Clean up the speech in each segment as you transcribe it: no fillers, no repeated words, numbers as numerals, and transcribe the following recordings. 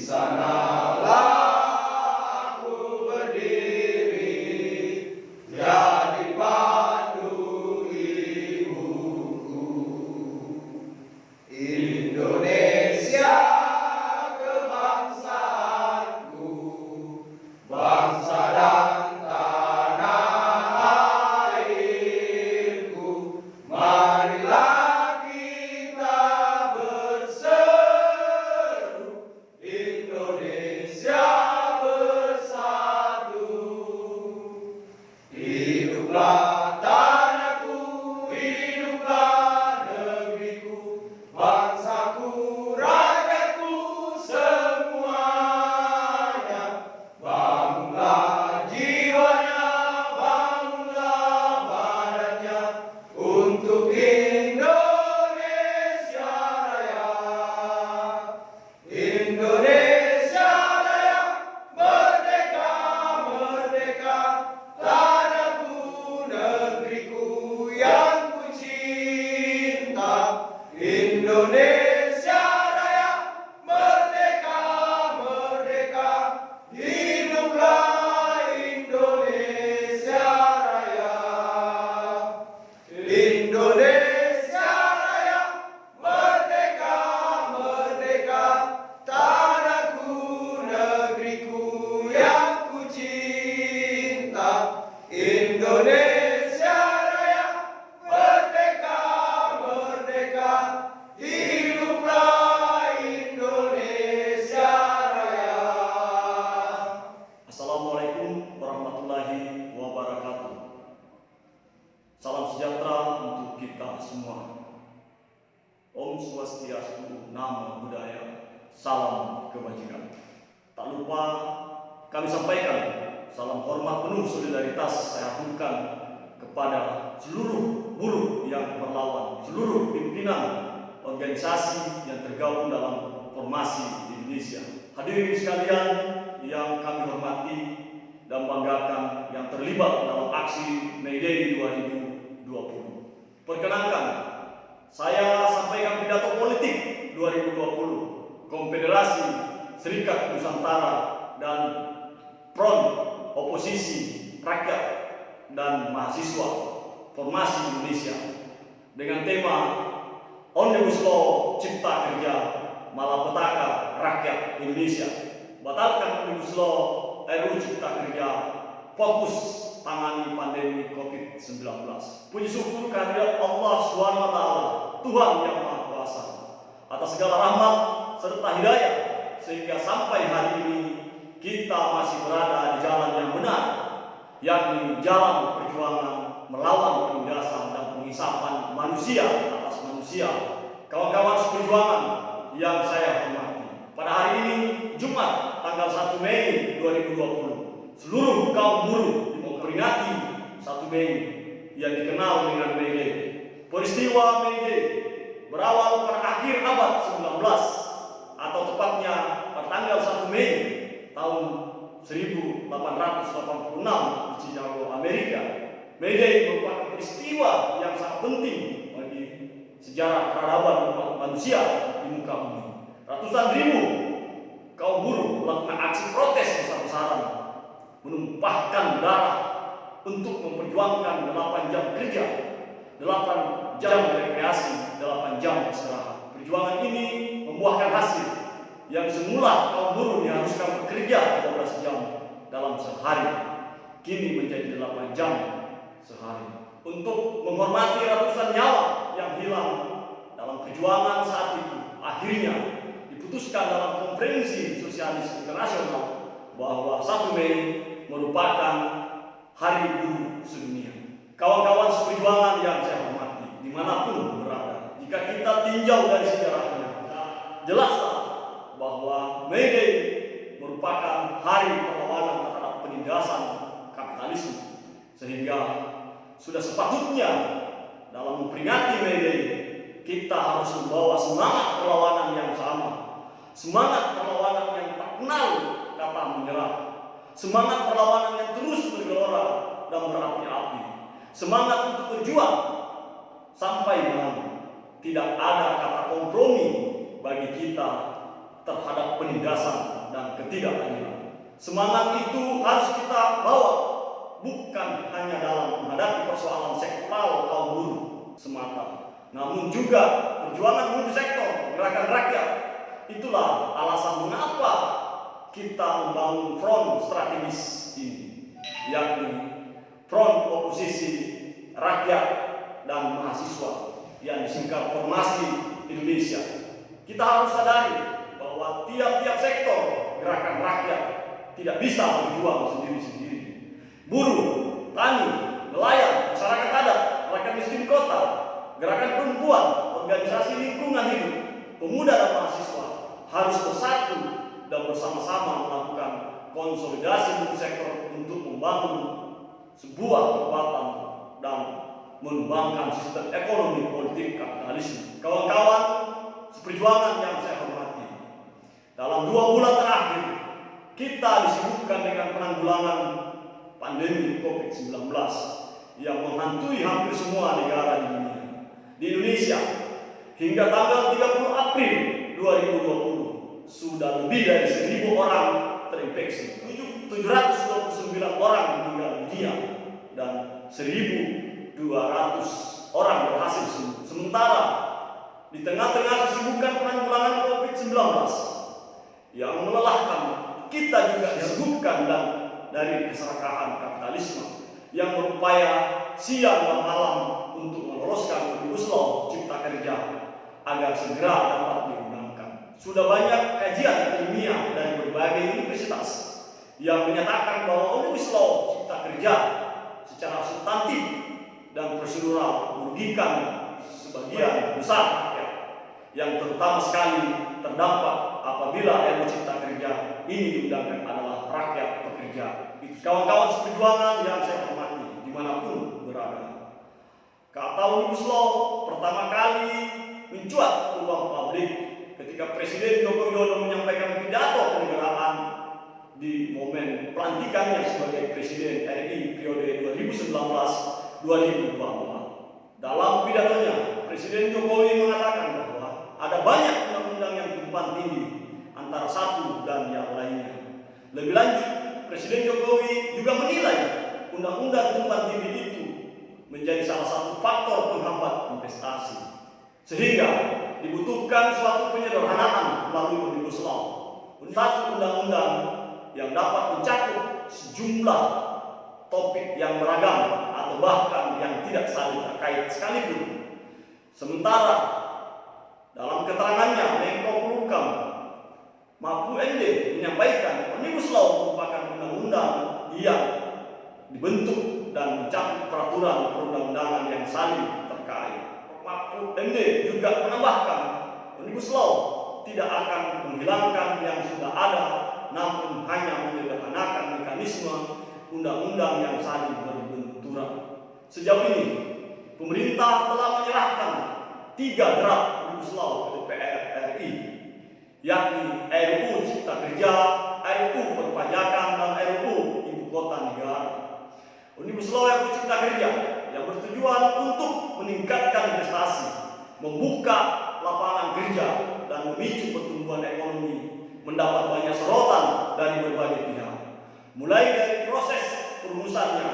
sanalah aku berdiri, jadi pandu ibuku. Indonesia kebangsaanku, bangsa dan tanah airku. Marilah kita berseru, Indonesia bersatu. Hiduplah tanahku, hiduplah negeriku, bangsaku, rakyatku semuanya. Bangunlah jiwanya, bangunlah badannya, untuk Indonesia Raya. Indonesia Raya, merdeka, merdeka, tanahku, negeriku yang ku cinta. Indonesia Raya, merdeka, merdeka, hiduplah Indonesia Raya. Indonesia Raya, merdeka, merdeka, tanahku, negeriku yang ku cinta. Indonesia Raya, merdeka, merdeka, hiduplah Indonesia Raya. Assalamualaikum warahmatullahi wabarakatuh. Salam sejahtera untuk kita semua. Om Swastiastu, Namo Buddhaya, salam kebajikan. Tak lupa kami sampaikan salam hormat penuh solidaritas saya aturkan kepada seluruh buruh yang berlawan, seluruh pimpinan organisasi yang tergabung dalam formasi Indonesia. Hadirin sekalian yang kami hormati dan banggakan yang terlibat dalam aksi May Day 2020. Perkenankan saya sampaikan pidato politik 2020 Konfederasi Serikat Nusantara dan Front Oposisi Rakyat dan Mahasiswa Formasi Indonesia dengan tema Omnibus Law Cipta Kerja Malapetaka Rakyat Indonesia. Batalkan Omnibus Law RUU Cipta Kerja, fokus tangani pandemi COVID-19. Puji syukur kehadirat Allah SWT, Tuhan yang Maha Kuasa, atas segala rahmat serta hidayah sehingga sampai hari ini kita masih berada di jalan yang benar, yakni jalan perjuangan melawan penindasan dan pengisapan manusia atas manusia. Kawan-kawan seperjuangan yang saya hormati, pada hari ini Jumat tanggal 1 Mei 2020, seluruh kaum buruh memperingati 1 Mei yang dikenal dengan May Day. Peristiwa May Day berawal pada akhir abad 19 atau tepatnya pada tanggal 1 Mei tahun 1886 di Chicago, Amerika. May Day merupakan peristiwa yang sangat penting bagi sejarah peradaban umat manusia di muka bumi. Ratusan ribu kaum buruh melakukan aksi protes besar-besaran, menumpahkan darah untuk memperjuangkan 8 jam kerja, 8 jam rekreasi, 8 jam istirahat. Perjuangan ini membuahkan hasil yang semula kaum buruh diharuskan bekerja 12 jam dalam sehari, kini menjadi 8 jam sehari. Untuk menghormati ratusan nyawa yang hilang dalam perjuangan saat itu, akhirnya diputuskan dalam Konferensi Sosialis Internasional bahwa 1 Mei merupakan Hari Buruh Sedunia. Kawan-kawan seperjuangan yang saya hormati, dimanapun berada, jika kita tinjau dari sejarahnya, jelaslah bahwa May Day merupakan hari perlawanan terhadap penindasan kapitalisme, sehingga sudah sepatutnya dalam memperingati May Day kita harus membawa semangat perlawanan yang sama, semangat perlawanan yang tak kenal kata menyerah, semangat perlawanan yang terus bergelora dan berapi-api, semangat untuk berjuang sampai malam. Tidak ada kata kompromi bagi kita terhadap penindasan dan ketidakadilan. Semangat itu harus kita bawa, bukan hanya dalam menghadapi persoalan sektoral kaum buruh semata, namun juga perjuangan multisektor gerakan rakyat. Itulah alasan mengapa kita membangun front strategis ini, yakni front oposisi rakyat dan mahasiswa yang disingkat Formasi Indonesia. Kita harus sadari bahwa tiap-tiap sektor gerakan rakyat tidak bisa berjuang sendiri-sendiri. Buruh, tani, nelayan, masyarakat adat, rakyat miskin kota, gerakan perempuan, organisasi lingkungan hidup, pemuda dan mahasiswa harus bersatu dan bersama-sama melakukan konsolidasi multisektor untuk membangun sebuah kekuatan dan mengembangkan sistem ekonomi politik kapitalisme. Kawan-kawan seperjuangan yang saya hormati, dalam 2 bulan terakhir kita disibukkan dengan penanggulangan pandemi COVID-19 yang menghantui hampir semua negara di dunia. Di Indonesia, hingga tanggal 30 April 2020 sudah lebih dari 1.000 orang terinfeksi, 729 orang meninggal dunia dan 1.200 orang berhasil sembuh. Sementara di tengah-tengah kesibukan penanggulangan COVID-19 yang melelahkan, kita juga disibukkan dan dari keserakahan kapitalisme yang berupaya siang dan malam untuk meloloskan Omnibus Law Cipta Kerja agar segera dapat diundangkan. Sudah banyak kajian ilmiah dari berbagai universitas yang menyatakan bahwa Omnibus Law Cipta Kerja secara substantif dan prosedural merugikan sebagian besar rakyat, yang terutama sekali terdampak apabila RUU Cipta Kerja ini diundangkan adalah rakyat pekerja. Kawan-kawan seperjuangan yang saya hormati dimanapun berada, kata Omnibus Law pertama kali mencuat ke ruang publik ketika Presiden Joko Widodo menyampaikan pidato kenegaraan di momen pelantikannya sebagai Presiden RI periode 2019-2024. Dalam pidatonya, Presiden Jokowi mengatakan bahwa ada banyak undang-undang yang tumpang tindih antara satu dan yang lainnya. Lebih lanjut, Presiden Jokowi juga menilai undang-undang tumpang tindih itu menjadi salah satu faktor penghambat investasi, sehingga dibutuhkan suatu penyederhanaan melalui Omnibus Law, satu undang-undang yang dapat mencakup sejumlah topik yang beragam atau bahkan yang tidak saling terkait sekalipun. Sementara dalam keterangannya, Menko Polhukam Mahfud MD menyampaikan Omnibus Law merupakan undang-undang yang dibentuk dan mencakup peraturan perundang-undangan yang saling terkait. Mahfud MD juga menambahkan Omnibus Law tidak akan menghilangkan yang sudah ada, namun hanya menyederhanakan mekanisme undang-undang yang saling berbenturan. Sejauh ini, pemerintah telah menyerahkan 3 draft Omnibus Law ke DPR RI, yakni RUU Cipta Kerja, RUU Perpajakan, dan RUU Ibu Kota Negara. Omnibus Law RUU Cipta Kerja yang bertujuan untuk meningkatkan investasi, membuka lapangan kerja, dan memicu pertumbuhan ekonomi mendapat banyak sorotan dari berbagai pihak. Mulai dari proses perumusannya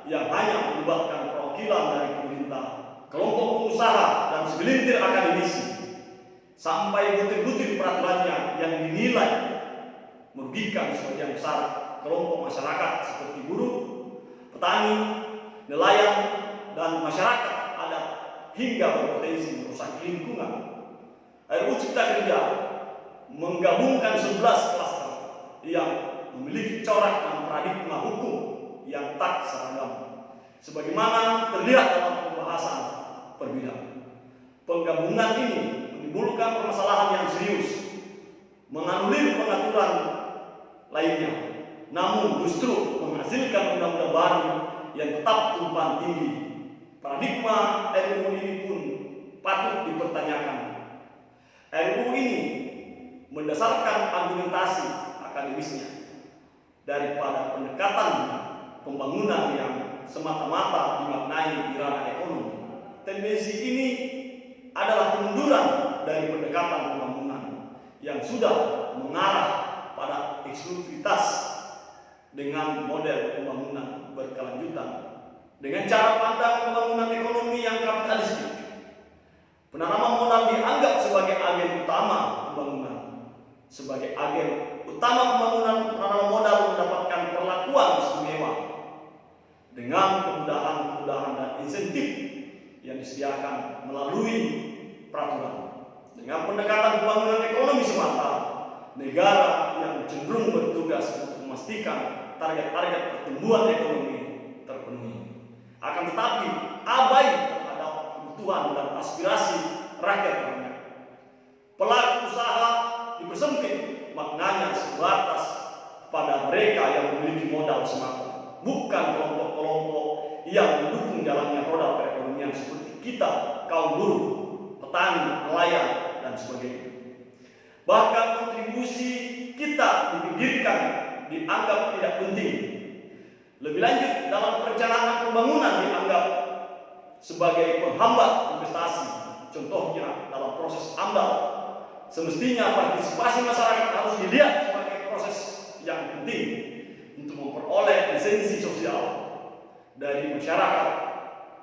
yang hanya melibatkan perwakilan dari pemerintah, kelompok pengusaha, dan segelintir akademisi, sampai butir-butir peraturannya yang dinilai merugikan sebagian besar kelompok masyarakat seperti buruh, petani, nelayan, dan masyarakat adat, hingga berpotensi merusak lingkungan. RUU Cipta Kerja menggabungkan 11 klaster yang memiliki corak dan paradigma hukum yang tak seragam, sebagaimana terlihat dalam pembahasan perbedaan. Penggabungan ini menimbulkan permasalahan yang serius, menganulir pengaturan lainnya, namun justru menghasilkan undang-undang baru yang tetap tumpang tindih. Paradigma RUU ini pun patut dipertanyakan. RUU ini mendasarkan argumentasi akademisnya daripada pendekatan pembangunan yang semata-mata dimaknai di ranah ekonomi. Tendensi ini adalah kemunduran dari pendekatan pembangunan yang sudah mengarah pada eksklusivitas dengan model pembangunan berkelanjutan, dengan cara pandang pembangunan ekonomi yang kapitalistik. Penanaman modal dianggap sebagai agen utama pembangunan. Sebagai agen utama pembangunan, penanaman modal mendapatkan perlakuan istimewa dengan kemudahan dan insentif yang disediakan melalui peraturan. Dengan pendekatan pembangunan ekonomi semata, negara yang cenderung bertugas untuk memastikan target-target pertumbuhan ekonomi terpenuhi. Akan tetapi abai terhadap kebutuhan dan aspirasi rakyat banyak. Pelaku usaha dipersempit maknanya sebatas pada mereka yang memiliki modal semata, bukan kelompok-kelompok yang mendukung jalannya roda perekonomian seperti kita, kaum buruh, petani, nelayan, dan sebagainya. Bahkan kontribusi kita dipinggirkan, dianggap tidak penting. Lebih lanjut, dalam perencanaan pembangunan dianggap sebagai penghambat investasi. Contohnya dalam proses AMDAL, semestinya partisipasi masyarakat harus dilihat sebagai proses yang penting untuk memperoleh lisensi sosial dari masyarakat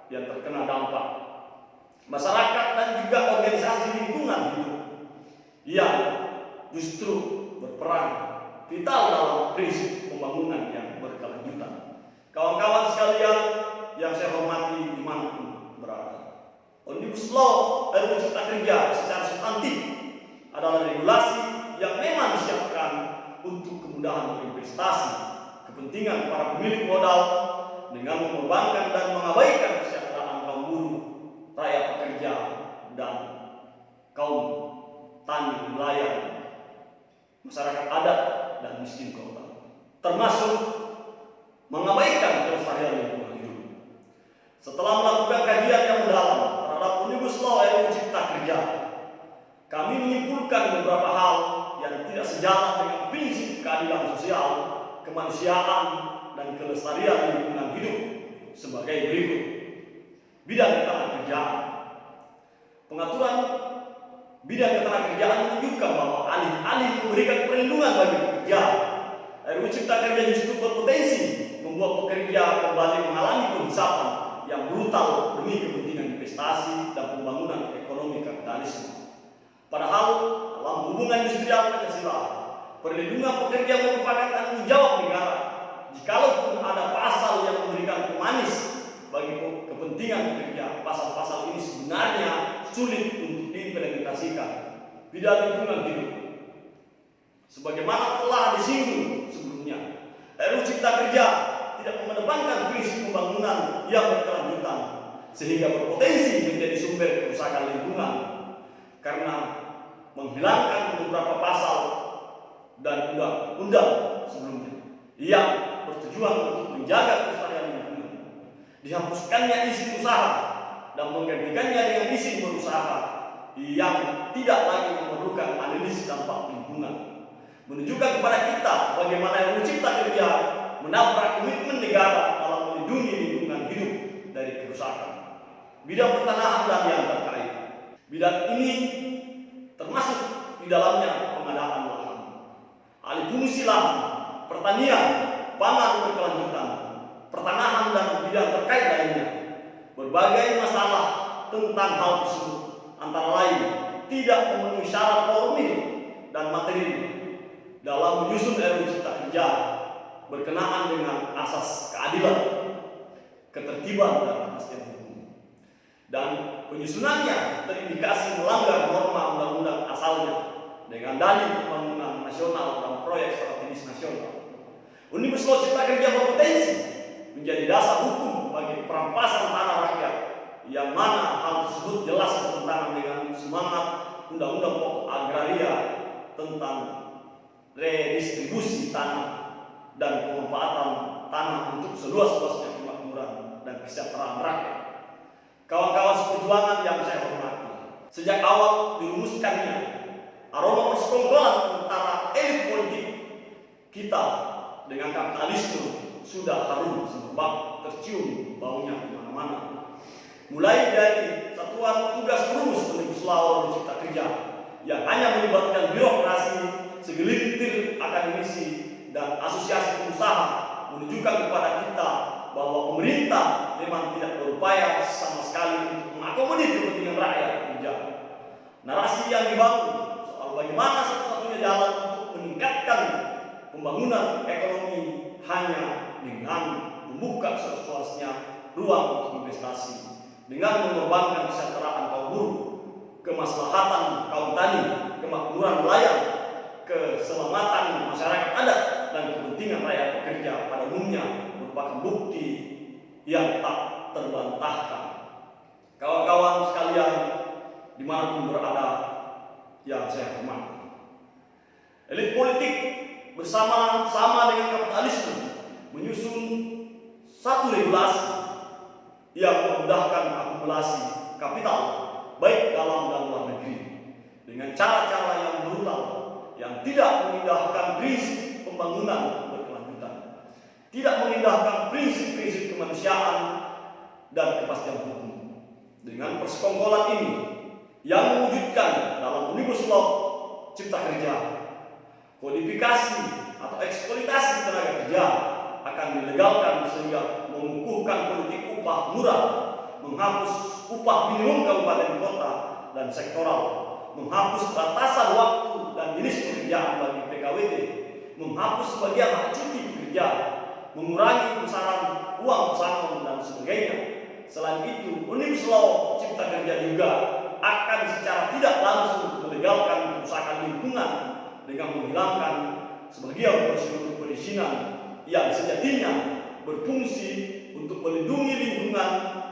yang terkena dampak. Masyarakat dan juga organisasi lingkungan hidup yang justru berperan vital dalam prinsip pembangunan yang berkelanjutan. Kawan-kawan sekalian yang saya hormati dimanapun berada, Omnibus Law RUU Cipta Kerja secara substantif adalah regulasi yang memang disiapkan untuk kemudahan berinvestasi, kepentingan para pemilik modal dengan mengorbankan dan mengabaikan kesejahteraan kaum buruh, rakyat pekerja, dan kaum tani, nelayan, masyarakat adat, dan miskin kota, termasuk mengabaikan kelestarian lingkungan hidup. Setelah melakukan kajian yang mendalam terhadap Omnibus Law RUU Cipta Kerja, kami menyimpulkan beberapa hal yang tidak sejalan dengan prinsip keadilan sosial, kemanusiaan, dan kelestarian lingkungan hidup sebagai berikut. Bidang ketenagakerjaan. Pengaturan bidang ketenagakerjaan menunjukkan bahwa alih-alih memberikan perlindungan bagi pekerja, RUU Cipta Kerja justru berpotensi membuat pekerja kembali mengalami penghisapan yang brutal demi kepentingan investasi dan pembangunan ekonomi kapitalisme. Padahal dalam hubungan industrial Pancasila, perlindungan pekerja merupakan tanggung jawab negara. Jikalaupun ada pasal yang memberikan pemanis bagi kepentingan pekerja, pasal-pasal ini sebenarnya sulit untuk diimplementasikan. Bidang lingkungan hidup, sebagaimana telah disinggung sebelumnya, RUU Cipta Kerja tidak mengedepankan prinsip pembangunan yang berkelanjutan, sehingga berpotensi menjadi sumber kerusakan lingkungan karena menghilangkan beberapa pasal dan undang-undang sebelumnya yang bertujuan untuk menjaga kelestarian lingkungan. Dihapuskannya izin usaha dan menggantikannya dengan izin berusaha yang tidak lagi memerlukan analisis dampak lingkungan, menunjukkan kepada kita bagaimana RUU Cipta Kerja menabrak komitmen negara dalam melindungi lingkungan hidup dari kerusakan. Bidang pertanahan dan yang terkait. Bidang ini termasuk di dalamnya pengadaan lahan, alih fungsi lahan, pertanian, pangan berkelanjutan, pertanahan dan bidang terkait lainnya. Berbagai masalah tentang hal tersebut antara lain tidak memenuhi syarat formil dan materi dalam menyusun RUU Cipta Kerja berkenaan dengan asas keadilan, ketertiban, dan kepastian hukum. Dan penyusunannya terindikasi melanggar norma undang-undang asalnya dengan dalih pembangunan nasional dan proyek strategis nasional. Omnibus Law Cipta Kerja berpotensi menjadi dasar hukum bagi perampasan tanah rakyat, yang mana hal tersebut jelas bertentangan dengan semangat Undang-Undang Pokok Agraria tentang redistribusi tanah dan pemanfaatan tanah untuk seluas-luasnya kemakmuran dan kesejahteraan rakyat. Kawan-kawan seperjuangan yang saya hormati, sejak awal dirumuskannya, aroma persekongkolan antara elit politik kita dengan kapitalisme sudah harum semerbak, tercium baunya di mana-mana. Mulai dari satuan tugas rumus Omnibus Law Cipta Kerja yang hanya melibatkan birokrasi segelintir akademisi dan asosiasi pengusaha menunjukkan kepada kita bahwa pemerintah memang tidak berupaya sama sekali untuk mengakomodir kepentingan rakyat pekerja. Narasi yang dibangun soal bagaimana satu-satunya jalan untuk meningkatkan pembangunan ekonomi hanya dengan membuka seluas-luasnya ruang untuk investasi, dengan mengorbankan kesejahteraan kaum buruh, kemaslahatan kaum tani, kemakmuran nelayan, keselamatan masyarakat adat, dan kepentingan rakyat pekerja pada umumnya merupakan bukti yang tak terbantahkan. Kawan-kawan sekalian dimanapun berada yang saya hormati, elit politik bersama-sama dengan kapitalisme menyusun satu regulasi yang memudahkan akumulasi kapital baik dalam dan luar negeri dengan cara-cara yang brutal yang tidak mengindahkan prinsip pembangunan berkelanjutan, tidak mengindahkan prinsip-prinsip kemanusiaan dan kepastian hukum. Dengan persekongkolan ini yang mewujudkan dalam Omnibus Law Cipta Kerja, kodifikasi atau eksploitasi tenaga kerja akan dilegalkan sehingga mengukuhkan politik upah murah, menghapus upah minimum kabupaten kota dan sektoral, menghapus batasan waktu dan jenis pekerjaan bagi PKWT, menghapus sebagian hak cuti pekerja, mengurangi besaran uang pesangon dan sebagainya. Selain itu, Omnibus Law Cipta Kerja juga akan secara tidak langsung melegalkan kerusakan lingkungan dengan menghilangkan sebagian prosedur perizinan yang sejatinya berfungsi untuk melindungi lingkungan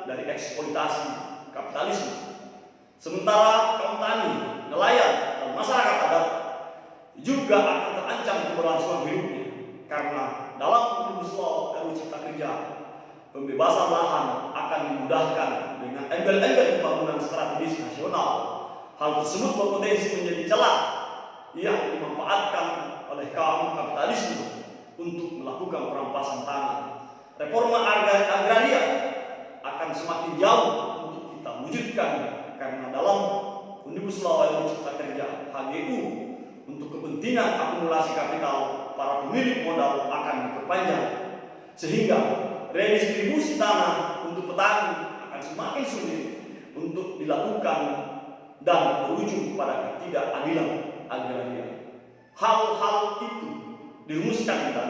dari eksploitasi kapitalisme. Sementara kaum tani, nelayan, dan masyarakat adat juga akan terancam keberlangsungan hidupnya karena dalam Omnibus Law RUU Cipta Kerja, pembebasan lahan akan dimudahkan dengan embel-embel pembangunan strategis nasional. Hal tersebut berpotensi menjadi celah yang dimanfaatkan oleh kaum kapitalisme untuk melakukan perampasan tanah. Reforma agraria akan semakin jauh untuk kita wujudkan karena dalam Omnibus Law RUU Cipta Kerja HGU untuk kepentingan akumulasi kapital para pemilik modal akan diperpanjang sehingga redistribusi tanah untuk petani akan semakin sulit untuk dilakukan dan berujung pada ketidakadilan agraria. Hal-hal itu dirumuskan dan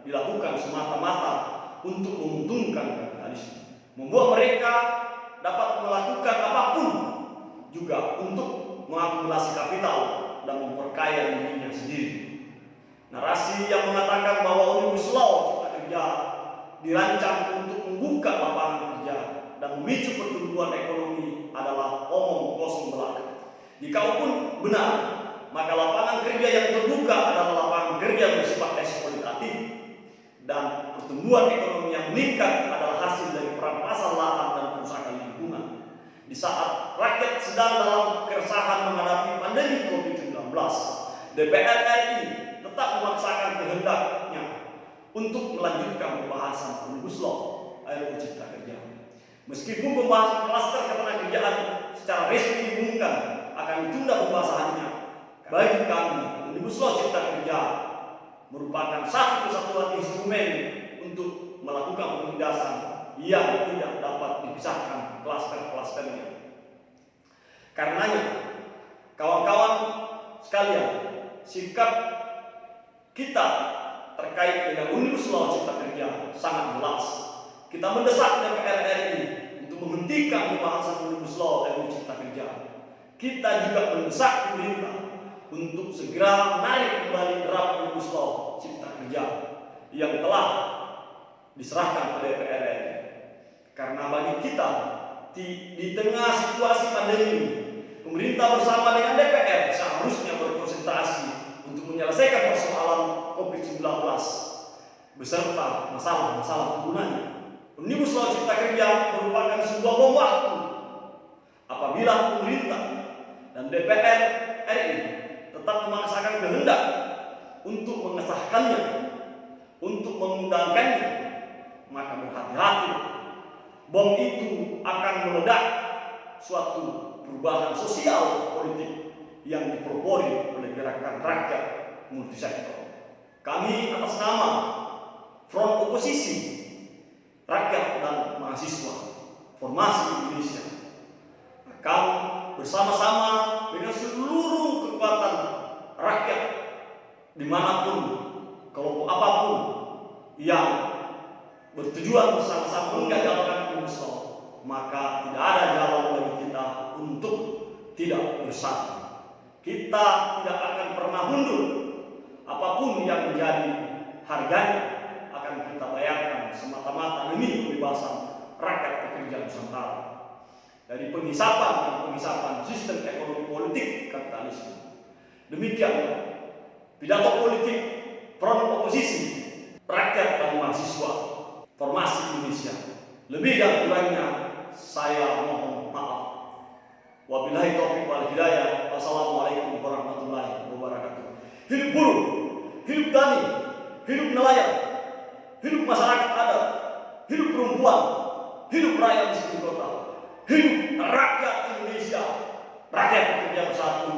dilakukan semata-mata untuk menguntungkan kapitalisme, membuat mereka dapat melakukan apapun juga untuk mengakumulasi kapital dan memperkaya dirinya sendiri. Narasi yang mengatakan bahwa Omnibus Law Cipta Kerja dirancang untuk membuka lapangan kerja dan memicu pertumbuhan ekonomi adalah omong kosong belaka. Jikalau benar, maka lapangan kerja yang terbuka adalah lapangan kerja bersifat eksploitatif dan pertumbuhan ekonomi yang meningkat adalah hasil dari perampasan lahan dan kerusakan lingkungan. Di saat rakyat sedang dalam keresahan menghadapi pandemi COVID-19, DPR RI tetap memaksakan kehendaknya untuk melanjutkan pembahasan Omnibus Law RUU Cipta Kerja. Meskipun pembahasan klaster ketenagakerjaan secara resmi diumumkan akan ditunda pembahasannya, bagi kami Omnibus Law Cipta Kerja merupakan satu kesatuan instrumen untuk melakukan penindasan yang tidak dapat dipisahkan klaster-klasternya. Karenanya, kawan-kawan sekalian, sikap kita terkait dengan Omnibus Law Cipta Kerja sangat jelas. Kita mendesak DPR RI untuk menghentikan pembahasan Omnibus Law RUU Cipta Kerja. Kita juga mendesak pemerintah untuk segera menarik kembali draft Omnibus Law Cipta Kerja yang telah diserahkan ke DPR RI. Karena bagi kita di tengah situasi pandemi, pemerintah bersama dengan DPR seharusnya berkonsentrasi untuk menyelesaikan persoalan COVID-19 beserta masalah-masalah turunannya. Omnibus Law Cipta Kerja merupakan sebuah bom waktu apabila pemerintah dan DPR RI tetap memaksakan kehendak untuk mengesahkannya, untuk mengundangkannya, maka berhati-hati. Bom itu akan meledak suatu perubahan sosial politik yang dipelopori oleh gerakan rakyat multisektor. Kami atas nama Front Oposisi Rakyat dan Mahasiswa Formasi Indonesia akan bersama-sama dengan seluruh kekuatan rakyat dimanapun, kelompok apapun yang bertujuan bersama-sama menggagalkan Omnibus Law, maka tidak ada jalan bagi kita untuk tidak bersatu. Kita tidak akan pernah mundur. Apapun yang menjadi harganya akan kita bayarkan semata-mata demi kebebasan rakyat pekerja Nusantara dari penghisapan dan penghisapan sistem ekonomi politik kapitalisme. Demikian pidato politik Front Oposisi Rakyat dan Mahasiswa Formasi Indonesia. Lebih dan kurangnya saya mohon maaf. Wabillahi taufiq wal hidayah. Wassalamualaikum warahmatullahi wabarakatuh. Hidup buruh, hidup tani, hidup nelayan, hidup masyarakat adat, hidup perempuan, hidup rakyat miskin kota, hidup rakyat Indonesia. Rakyat pekerja bersatu,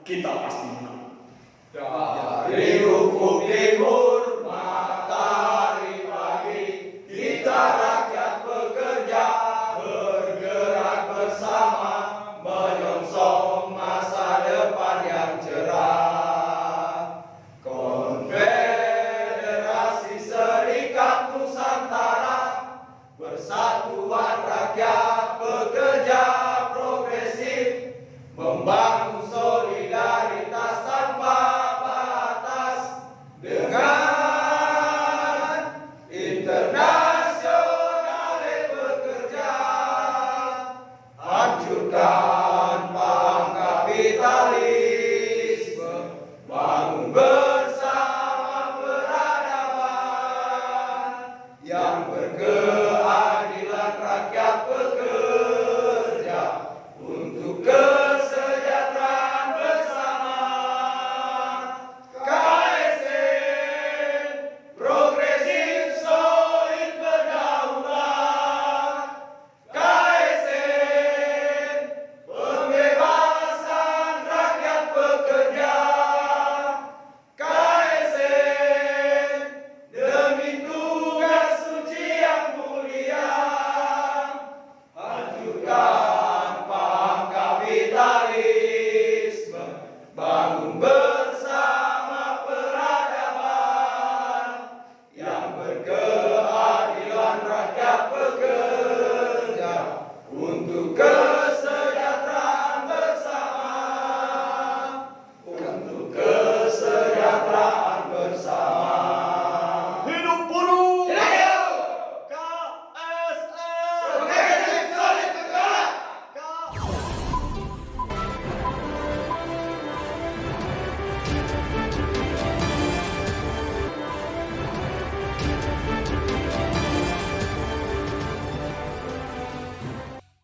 kita pasti menang. Dari hukum